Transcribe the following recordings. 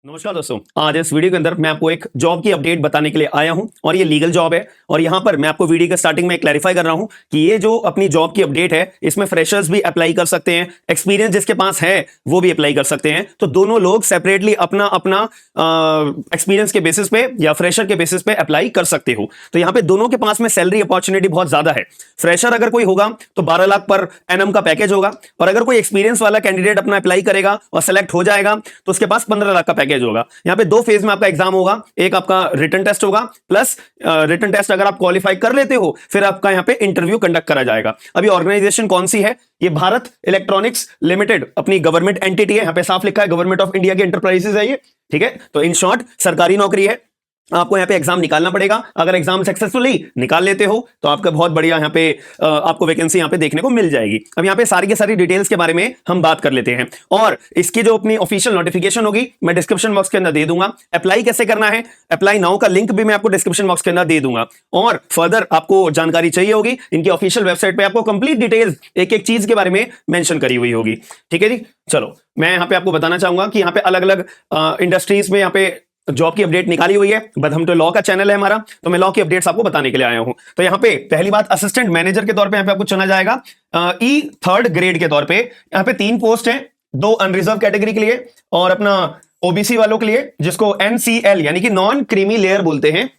नमस्कार दोस्तों, आज इस वीडियो के अंदर मैं आपको एक जॉब की अपडेट बताने के लिए आया हूं और ये लीगल जॉब है। और यहां पर मैं आपको वीडियो के स्टार्टिंग में क्लैरिफाई कर रहा हूं कि ये जो अपनी जॉब की अपडेट है इसमें फ्रेशर्स भी अप्लाई कर सकते हैं, एक्सपीरियंस जिसके पास है वो भी अप्लाई कर सकते हैं। तो दोनों लोग सेपरेटली अपना अपना एक्सपीरियंस के बेसिस पे या फ्रेशर के बेसिस पे अप्लाई कर सकते हो। तो यहाँ पे दोनों के पास में सैलरी अपॉर्चुनिटी बहुत ज्यादा है। फ्रेशर अगर कोई होगा तो 12 लाख पर एनएम का पैकेज होगा, और अगर कोई एक्सपीरियंस वाला कैंडिडेट अपना अप्लाई करेगा और सेलेक्ट हो जाएगा तो उसके पास 15 लाख का पैकेज होगा। यहाँ पे दो फेज में आपका एग्जाम होगा, एक आपका रिटन टेस्ट होगा, प्लस रिटन टेस्ट अगर आप क्वालिफाई कर लेते हो फिर आपका यहाँ पे इंटरव्यू कंडक्ट करा जाएगा। अभी ऑर्गेनाइजेशन कौन सी है? ये भारत इलेक्ट्रॉनिक्स लिमिटेड अपनी गवर्नमेंट एंटिटी है। यहाँ पे साफ लिखा है गवर्नमेंट ऑफ इंडिया की एंटरप्राइजेस है ये, ठीक है। तो इन शॉर्ट सरकारी नौकरी है, आपको यहाँ पे एग्जाम निकालना पड़ेगा। अगर एग्जाम सक्सेसफुली निकाल लेते हो तो आपका बहुत बढ़िया यहाँ पे आपको वैकेंसी यहाँ पे देखने को मिल जाएगी। अब यहाँ पे सारी की सारी डिटेल्स के बारे में हम बात कर लेते हैं, और इसकी जो अपनी ऑफिशियल नोटिफिकेशन होगी मैं डिस्क्रिप्शन बॉक्स के अंदर दे दूंगा। अप्लाई कैसे करना है, अप्लाई नाउ का लिंक भी मैं आपको डिस्क्रिप्शन बॉक्स के अंदर दे दूंगा। और फर्दर आपको जानकारी चाहिए होगी, इनकी ऑफिशियल वेबसाइट पे आपको कंप्लीट डिटेल्स एक एक चीज के बारे में मेंशन करी हुई होगी, ठीक है जी। चलो मैं यहाँ पे आपको बताना चाहूंगा कि यहाँ पे अलग अलग इंडस्ट्रीज में यहाँ पे जॉब की अपडेट निकाली हुई है। बट हम तो लॉ का चैनल है हमारा, तो मैं लॉ की अपडेट्स आपको बताने के लिए आया हूं। तो यहाँ पे पहली बात, असिस्टेंट मैनेजर के तौर पे यहाँ पे आपको चुना जाएगा ई थर्ड ग्रेड के तौर पे। यहाँ पे 3 पोस्ट हैं, 2 अनरिजर्व कैटेगरी के लिए और अपना ओबीसी वालों के लिए, जिसको एनसीएल यानी कि नॉन क्रीमी लेयर बोलते हैं।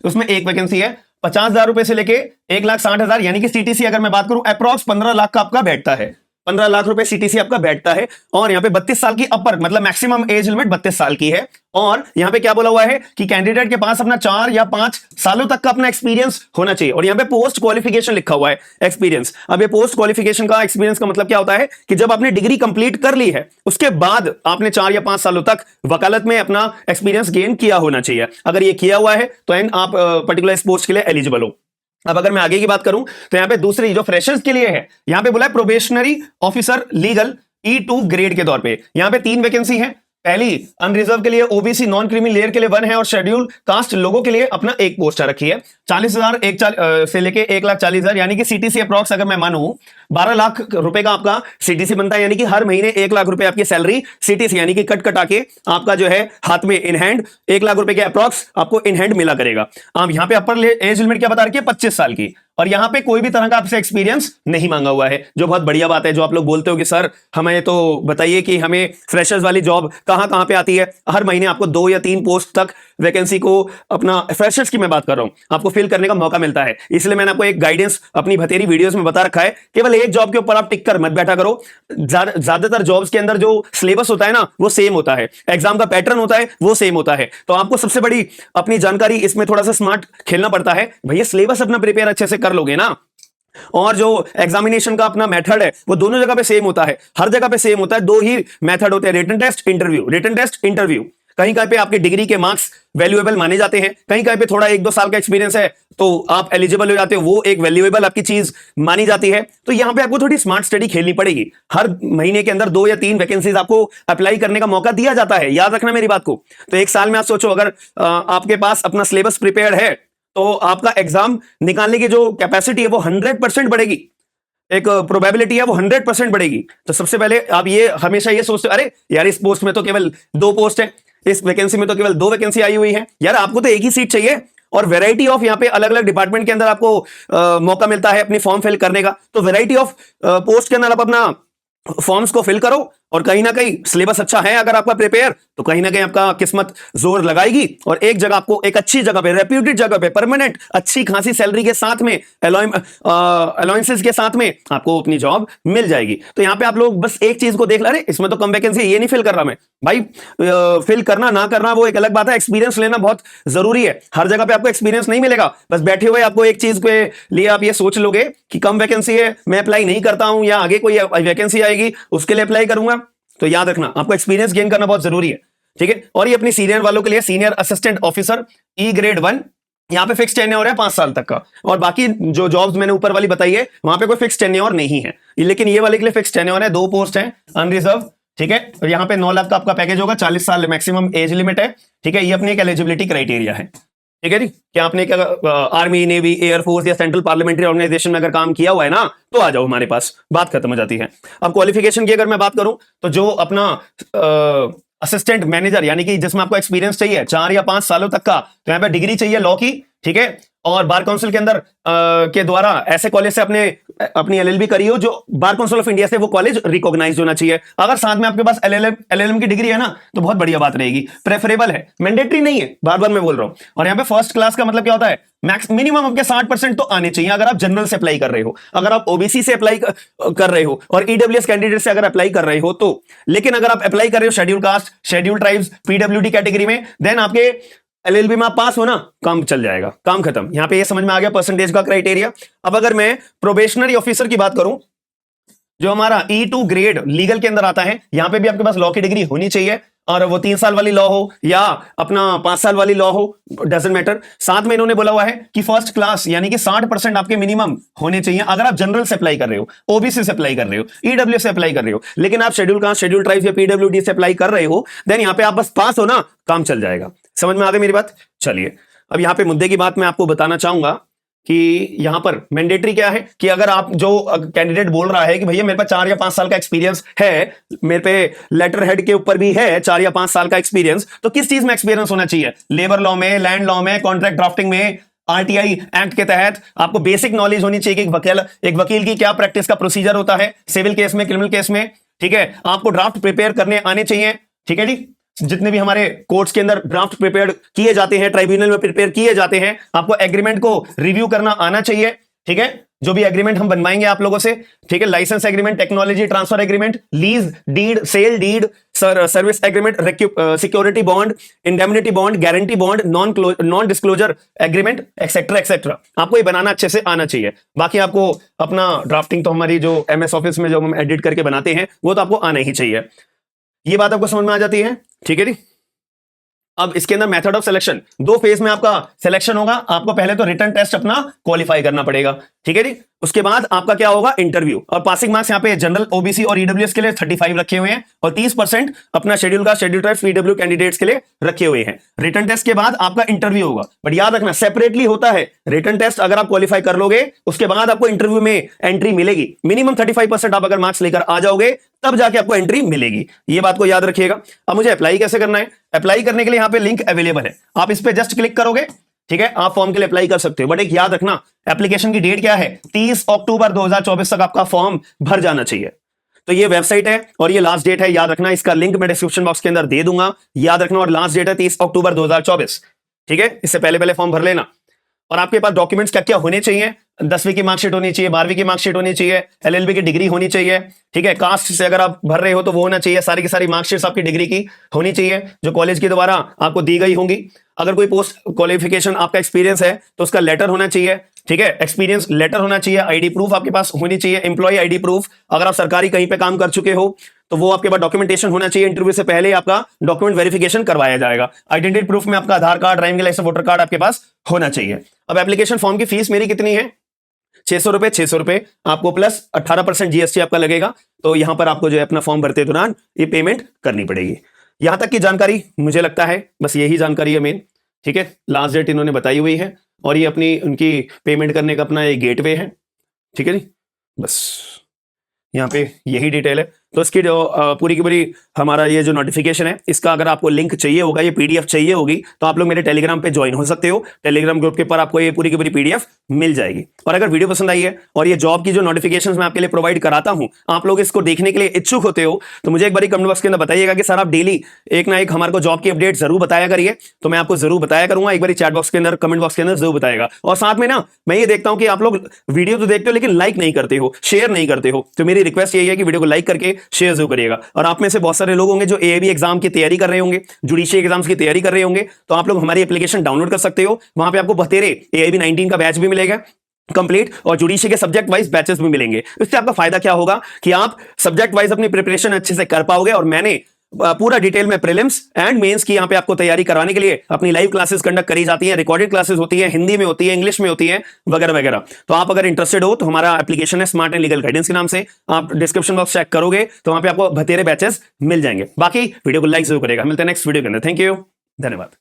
उसमें एक वैकेंसी है। 50,000 रुपए से लेके 1,60,000 यानी कि सीटीसी अगर मैं बात करूं अप्रॉक्स 15 लाख का आपका बैठता है। 15 लाख रुपए सीटीसी आपका बैठता है। और यहाँ पे 32 साल की अपर मतलब मैक्सिमम एज लिमिट 32 साल की है। और यहाँ पे क्या बोला हुआ है कि कैंडिडेट के पास अपना 4 या 5 सालों तक का अपना एक्सपीरियंस होना चाहिए। और यहाँ पे पोस्ट क्वालिफिकेशन लिखा हुआ है एक्सपीरियंस। अब ये पोस्ट क्वालिफिकेशन का एक्सपीरियंस का मतलब क्या होता है कि जब आपने डिग्री कंप्लीट कर ली है उसके बाद आपने 4 या 5 सालों तक वकालत में अपना एक्सपीरियंस गेन किया होना चाहिए। अगर ये किया हुआ है तो आप पर्टिकुलर पोस्ट के लिए एलिजिबल हो। अब अगर मैं आगे की बात करूं तो यहां पे दूसरी जो फ्रेशर्स के लिए है, यहां पे बोला है probationary officer legal E2 grade के तौर पे। यहां पे 3 वैकेंसी है। पहली अनरिजर्व के लिए, ओबीसी नॉन क्रीमी लेयर के लिए 1 है, और शेड्यूल कास्ट लोगों के लिए अपना एक पोस्ट रखी है। 40,000 से लेके 1,40,000 यानी कि सीटीसी अप्रॉक्स अगर मैं मानूं 12 लाख रुपए का आपका सीटीसी बनता है। यानी कि हर महीने 1 लाख रुपए आपकी सैलरी सीटीसी यानी कि कट कटा के आपका जो है हाथ में इन हैंड 1 लाख रुपए के अप्रॉक्स आपको इन हैंड मिला करेगा। अब यहाँ पे अपर एज लिमिट क्या बता रखी है? 25 साल की। और यहां पे कोई भी तरह का आपसे एक्सपीरियंस नहीं मांगा हुआ है, जो बहुत बढ़िया बात है। जो आप लोग बोलते हो कि सर हमें तो बताइए कि हमें फ्रेशर्स वाली जॉब कहां कहां पे आती है, हर महीने आपको 2 या 3 पोस्ट तक वैकेंसी को अपना फ्रेशर्स की मैं बात कर रहा हूं आपको फिल करने का मौका मिलता है। इसलिए मैंने आपको एक गाइडेंस अपनी भतेरी वीडियोस में बता रखा है, केवल एक जॉब के ऊपर आप टिक कर मत बैठा करो। ज्यादातर जॉब्स के अंदर जो सिलेबस होता है ना वो सेम होता है, एग्जाम का पैटर्न होता है वो सेम होता है। तो आपको सबसे बड़ी अपनी जानकारी इसमें थोड़ा सा स्मार्ट खेलना पड़ता है। भैया सिलेबस अपना प्रिपेयर अच्छे से कर लोगे ना, और जो एग्जामिनेशन का अपना मेथड है वो दोनों जगह पे सेम होता है, हर जगह पे सेम होता है। 2 ही मेथड होते हैं, written test interview, written test interview. कहीं कहीं पे आपके डिग्री के मार्क्स वैल्यूएबल माने जाते हैं, कहीं कहीं पे थोड़ा 1-2 साल का एक्सपीरियंस है तो आप एलिजिबल हो जाते हो, वो एक वैल्यूएबल आपकी चीज मानी जाती है। तो यहां पे आपको थोड़ी स्मार्ट स्टडी खेलनी पड़ेगी। हर महीने के अंदर 2 या 3 वैकेंसीज आपको अप्लाई करने का मौका दिया जाता है, याद रखना मेरी बात को। तो एक साल में आप सोचो अगर आपके पास अपना सिलेबस प्रिपेयर्ड है तो आपका एग्जाम निकालने की जो कैपेसिटी है वो 100% बढ़ेगी, एक प्रोबेबिलिटी है वो 100% बढ़ेगी। तो सबसे पहले आप ये हमेशा ये सोचते हो अरे यार इस पोस्ट में तो केवल 2 पोस्ट है, इस वैकेंसी में तो केवल 2 वैकेंसी आई हुई है। यार आपको तो एक ही सीट चाहिए, और वैरायटी ऑफ यहाँ पे अलग अलग डिपार्टमेंट के अंदर आपको मौका मिलता है अपनी फॉर्म फिल करने का। तो वैरायटी ऑफ पोस्ट के अंदर आप अपना फॉर्म्स को फिल करो, और कहीं ना कहीं सिलेबस अच्छा है अगर आपका प्रिपेयर तो कहीं ना कहीं आपका किस्मत जोर लगाएगी, और एक जगह आपको एक अच्छी जगह पे, रेप्यूटेड जगह पे, परमानेंट अच्छी खासी सैलरी के साथ में, अलाउंसेस के साथ में आपको अपनी जॉब मिल जाएगी। तो यहां पे आप लोग बस एक चीज को देख ला, अरे इसमें तो कम वैकेंसी, ये नहीं फिल कर रहा मैं। भाई फिल करना ना करना वो एक अलग बात है, एक्सपीरियंस लेना बहुत जरूरी है। हर जगह पे आपको एक्सपीरियंस नहीं मिलेगा, बस बैठे हुए आपको एक चीज के लिए आप ये सोच लोगे कि कम वैकेंसी है मैं अप्लाई नहीं करता हूं, या आगे कोई वैकेंसी आएगी उसके लिए अप्लाई करूंगा। तो याद रखना आपको एक्सपीरियंस गेन करना बहुत जरूरी है, ठीक है। और ये अपनी सीनियर वालों के लिए सीनियर असिस्टेंट ऑफिसर ई ग्रेड 1, यहां पे फिक्स टेन्योर है 5 साल तक का। और बाकी जो जॉब्स मैंने ऊपर वाली बताई है वहां पे कोई फिक्स टेन्योर नहीं है, लेकिन ये वाले के लिए फिक्स टेन्योर है। 2 पोस्ट है अनरिजर्व, ठीक है। और यहां पे 9 लाख का आपका पैकेज होगा, 40 साल मैक्सिमम एज लिमिट है, ठीक है। ये अपनी एक एलिजिबिलिटी क्राइटेरिया है, ठीक है जी। क्या आपने आर्मी, नेवी, एयरफोर्स या सेंट्रल पार्लियामेंट्री ऑर्गेनाइजेशन में अगर काम किया हुआ है ना तो आ जाओ हमारे पास, बात खत्म हो जाती है। अब क्वालिफिकेशन की अगर मैं बात करूं तो जो अपना असिस्टेंट मैनेजर, यानी कि जिसमें आपको एक्सपीरियंस चाहिए 4 या 5 सालों तक का, तो यहाँ पे डिग्री चाहिए लॉ की, ठीक है। और बार काउंसिल के अंदर के द्वारा ऐसे कॉलेज से अपनी एलएलबी करी हो जो बार काउंसिल ऑफ इंडिया से वो कॉलेज रिकॉग्नाइज होना चाहिए। अगर साथ में आपके पास एलएलएम की डिग्री है ना, तो बहुत बढ़िया बात रहेगी, प्रेफरेबल है, मैंडेटरी नहीं है, बार बार मैं बोल रहा हूं। और यहाँ पे फर्स्ट क्लास का मतलब क्या होता है, मैक्स मिनिमम आपके 60% तो आने चाहिए अगर आप जनरल से अप्लाई कर रहे हो, अगर आप ओबीसी से अप्लाई कर रहे हो और ईडब्ल्यूएस कैंडिडेट से अगर अप्लाई कर रहे हो तो। लेकिन अगर आप अप्लाई कर रहे हो schedule caste, schedule tribes, PWD category में, देन आपके एलएलबी में आप पास हो ना, काम चल जाएगा, काम खत्म। यहां पे ये समझ में आ गया परसेंटेज का क्राइटेरिया। अब अगर मैं प्रोबेशनरी ऑफिसर की बात करूं, जो हमारा E2 ग्रेड लीगल के अंदर आता है, यहां पे भी आपके पास लॉ की डिग्री होनी चाहिए, और वो 3 साल वाली लॉ हो या अपना 5 साल वाली लॉ हो, डजंट मैटर। साथ में इन्होंने बोला हुआ है कि फर्स्ट क्लास यानी कि 60% आपके मिनिमम होने चाहिए अगर आप जनरल से अप्लाई कर रहे हो, ओबीसी से अप्लाई कर रहे हो, ईडब्ल्यू से अप्लाई कर रहे हो। लेकिन आप शेड्यूल कास्ट, शेड्यूल ट्राइब्स या पीडब्ल्यूडी से अप्लाई कर रहे हो, देन यहां पे आप बस पास हो ना, काम चल जाएगा। समझ में आ गई मेरी बात? चलिए अब यहां पे मुद्दे की बात मैं आपको बताना चाहूंगा कि यहां पर मैंडेटरी क्या है, कि अगर आप जो कैंडिडेट बोल रहा है कि भैया मेरे पास 4 या 5 साल का एक्सपीरियंस है, मेरे पे लेटर हेड के ऊपर भी है 4 या 5 साल का एक्सपीरियंस, तो किस चीज में एक्सपीरियंस होना चाहिए? लेबर लॉ में, लैंड लॉ में, कॉन्ट्रैक्ट ड्राफ्टिंग में, आरटीआई एक्ट के तहत आपको बेसिक नॉलेज होनी चाहिए कि एक वकील की क्या प्रैक्टिस का प्रोसीजर होता है सिविल केस में, क्रिमिनल केस में, ठीक है। आपको ड्राफ्ट प्रिपेयर करने आने चाहिए, ठीक है जी। जितने भी हमारे कोर्ट्स के अंदर ड्राफ्ट प्रिपेयर किए जाते हैं, ट्राइब्यूनल में प्रिपेयर किए जाते हैं, आपको एग्रीमेंट को रिव्यू करना आना चाहिए, ठीक है। जो भी एग्रीमेंट हम बनवाएंगे आप लोगों से, ठीक है, licence agreement, technology transfer agreement, lease deed, sale deed, service agreement, security bond, indemnity bond, guarantee bond, non disclosure agreement, etcetera etcetera, आपको ये बनाना अच्छे से आना चाहिए। बाकी आपको अपना ड्राफ्टिंग तो हमारी जो एमएस ऑफिस में जो हम एडिट करके बनाते हैं वो तो आपको आना ही चाहिए। ये बात आपको समझ में आ जाती है, ठीक है जी। अब इसके अंदर मेथड ऑफ सिलेक्शन, 2 फेज में आपका सिलेक्शन होगा। आपको पहले तो रिटन टेस्ट अपना क्वालिफाई करना पड़ेगा, ठीक है जी। उसके बाद आपका क्या होगा, इंटरव्यू, और पासिंग मार्क्स यहाँ पे जनरल, ओबीसी और ईडब्ल्यूएस के लिए 35 रखे हुए हैं, और 30% अपना शेड्यूल का, शेड्यूल ट्राइब्स, पीडब्ल्यू कैंडिडेट्स के लिए रखे हुए हैं। रिटन टेस्ट के बाद आपका इंटरव्यू होगा, बट याद रखना सेपरेटली होता है। रिटन टेस्ट अगर आप क्वालिफाई कर लोगे, उसके बाद आपको इंटरव्यू में एंट्री मिलेगी। मिनिमम 35% आप अगर मार्क्स लेकर आ जाओगे, तब जाके आपको एंट्री मिलेगी, ये बात को याद रखिएगा। अब मुझे अप्लाई कैसे करना है? अप्लाई करने के लिए यहाँ पे लिंक अवेलेबल है, आप इस पे जस्ट क्लिक करोगे, ठीक है, आप फॉर्म के लिए अप्लाई कर सकते हो। बट एक याद रखना, एप्लीकेशन की डेट क्या है, 30 अक्टूबर 2024 तक आपका फॉर्म भर जाना चाहिए। तो ये वेबसाइट है और ये लास्ट डेट है, याद रखना। इसका लिंक मैं डिस्क्रिप्शन बॉक्स के अंदर दे दूंगा, याद रखना। और लास्ट डेट है 30 अक्टूबर 2024, ठीक है। इससे पहले फॉर्म भर लेना। और आपके पास डॉक्यूमेंट्स क्या क्या होने चाहिए? 10वीं की मार्कशीट होनी चाहिए, 12वीं की मार्कशीट होनी चाहिए, एलएलबी की डिग्री होनी चाहिए, ठीक है। कास्ट से अगर आप भर रहे हो तो वो होना चाहिए, सारी की सारी मार्कशीट्स आपकी डिग्री की होनी चाहिए जो कॉलेज के द्वारा आपको दी गई होंगी। अगर कोई पोस्ट क्वालिफिकेशन आपका एक्सपीरियंस है तो उसका लेटर होना चाहिए, ठीक है, एक्सपीरियंस लेटर होना चाहिए। आईडी प्रूफ आपके पास होनी चाहिए, एम्प्लॉय आईडी प्रूफ। अगर आप सरकारी कहीं पे काम कर चुके हो तो वो आपके पास डॉक्यूमेंटेशन होना चाहिए। इंटरव्यू से पहले आपका डॉक्यूमेंट वेरिफिकेशन करवाया जाएगा। आइडेंटिटी प्रूफ में आपका Aadhaar card, driving licence, voter card आपके पास होना चाहिए। अब एप्लीकेशन फॉर्म की फीस मेरी कितनी है? 600 रुपए आपको, प्लस 18% जीएसटी आपका लगेगा। तो यहां पर आपको जो है अपना फॉर्म भरते दौरान ये पेमेंट करनी पड़ेगी। यहां तक की जानकारी मुझे लगता है बस यही जानकारी है मेन, ठीक है। लास्ट डेट इन्होंने बताई हुई है और ये अपनी उनकी पेमेंट करने का अपना एक गेटवे है, ठीक है जी। बस यहाँ पे यही डिटेल है। तो इसकी जो पूरी की पूरी हमारा ये जो नोटिफिकेशन है, इसका अगर आपको लिंक चाहिए होगा, ये पीडीएफ चाहिए होगी, तो आप लोग मेरे टेलीग्राम पे ज्वाइन हो सकते हो। टेलीग्राम ग्रुप के ऊपर आपको ये पूरी की पूरी पीडीएफ मिल जाएगी। और अगर वीडियो पसंद आई है और ये जॉब की जो नोटिफिकेशंस मैं आपके लिए प्रोवाइड कराता हूं, आप लोग इसको देखने के लिए इच्छुक होते हो, तो मुझे एक बार कमेंट बॉक्स के अंदर बताइएगा कि सर आप डेली एक ना एक हमारे को जॉब की अपडेट जरूर बताया करिए। तो मैं आपको जरूर बताया करूंगा, एक बार चैट बॉक्स के अंदर, कमेंट बॉक्स के अंदर जरूर बताएगा। और साथ में ना मैं ये देखता हूं कि आप लोग वीडियो तो देखते हो लेकिन लाइक नहीं करते हो, शेयर नहीं करते हो। तो मेरी रिक्वेस्ट यही है कि वीडियो को लाइक करके शेयर जरूर करिएगा। और आप में से बहुत सारे लोग होंगे जो एएबी एग्जाम की तैयारी कर रहे होंगे, जुडिशियल एग्जाम्स की तैयारी कर रहे होंगे, तो आप लोग हमारी एप्लीकेशन डाउनलोड कर सकते हो। वहां पे आपको बतेरे एआईबी 19 का बैच भी मिलेगा कंप्लीट, और जुडिशियल के सब्जेक्ट वाइज बैचेस भी मिलेंगे। इससे आपका फायदा क्या होगा कि आप सब्जेक्ट वाइज अपनी प्रिपरेशन अच्छे से कर पाओगे। और मैंने पूरा डिटेल में प्रीलिम्स एंड मेंस की यहां पे आपको तैयारी करवाने के लिए अपनी लाइव क्लासेस कंडक्ट करी जाती हैं, रिकॉर्डेड क्लासेस होती हैं, हिंदी में होती है, इंग्लिश में होती है, वगैरह वगैरह। तो आप अगर इंटरेस्टेड हो तो हमारा एप्लीकेशन है स्मार्ट एंड लीगल गाइडेंस के नाम से, आप डिस्क्रिप्शन बॉक्स चेक करोगे तो वहां पे आपको बतेरे बैचेस मिल जाएंगे। बाकी वीडियो को लाइक जरूर करेगा। मिलते हैं नेक्स्ट वीडियो के अंदर। थैंक यू, धन्यवाद।